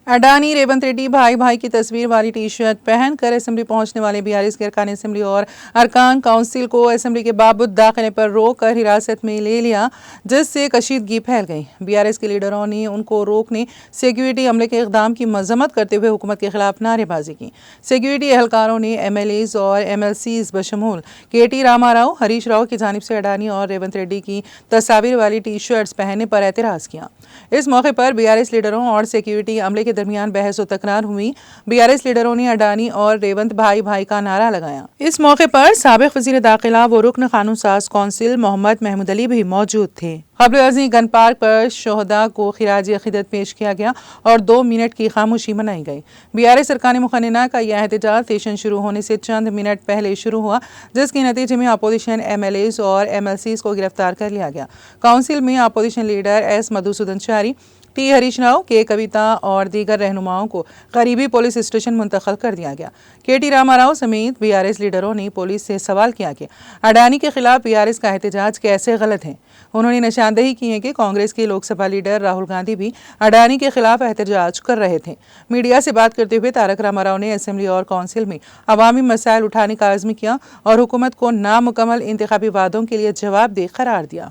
अडानी रेवंत रेड्डी भाई भाई की तस्वीर वाली टी शर्ट पहनकर असेंबली पहुंचने वाले बीआरएस के अरकान असेंबली और अरकान काउंसिल को असेंबली के बावजूद दाखिले पर रोककर हिरासत में ले लिया, जिससे कशीदगी फैल गई। बीआरएस के लीडरों ने उनको रोकने सिक्योरिटी अमले के इक़दाम की मजम्मत करते हुए हुकूमत के खिलाफ नारेबाजी की। सिक्योरिटी एहलकारों ने एमएलएज और एमएलसीज बशमूल केटी रामाराव, हरीश राव की जानिब से अडानी और रेवंत रेड्डी की तस्वीर वाली टी शर्ट्स पहनने पर एतराज़ किया। इस मौके पर बीआरएस लीडरों और सिक्योरिटी अमले के दरमियान बहस और तकरार हुई। बीआरएस लीडरों ने अडानी और रेवंत भाई भाई का नारा लगाया। इस मौके पर साबिक वज़ीर दाखिला व रुकन कानून साज कौंसिल मोहम्मद महमूद अली भी मौजूद थे। क़ब्र अज़ीं गन पार्क पर शोहदा को खिराज अक़ीदत पेश किया गया और 2 मिनट की खामोशी मनाई गई। बीआरएस अरकान मुखन्निना का यह एहतजाज सेशन शुरू होने से चंद मिनट पहले शुरू हुआ, जिसके नतीजे में अपोजिशन एमएलएज और एमएलसीज को गिरफ्तार कर लिया गया। काउंसिल में अपोजिशन लीडर एस मधुसूदन चारी, टी हरीश राव, के कविता और दीगर रहनुमाओं को करीबी पुलिस स्टेशन मुंतकिल कर दिया गया। केटी रामाराव समेत बीआरएस लीडरों ने पुलिस से सवाल किया कि अडानी के खिलाफ बीआरएस का एहतजाज कैसे गलत है। उन्होंने निशानदेही की है कि कांग्रेस के लोकसभा लीडर राहुल गांधी भी अडानी के खिलाफ एहतजाज कर रहे थे। मीडिया से बात करते हुए तारक रामाराव ने असेंबली और काउंसिल में अवामी मसाइल उठाने का आज़म किया और हुकूमत को नामुकम्मल इंतखाबी वादों के लिए जवाबदेह करार दिया।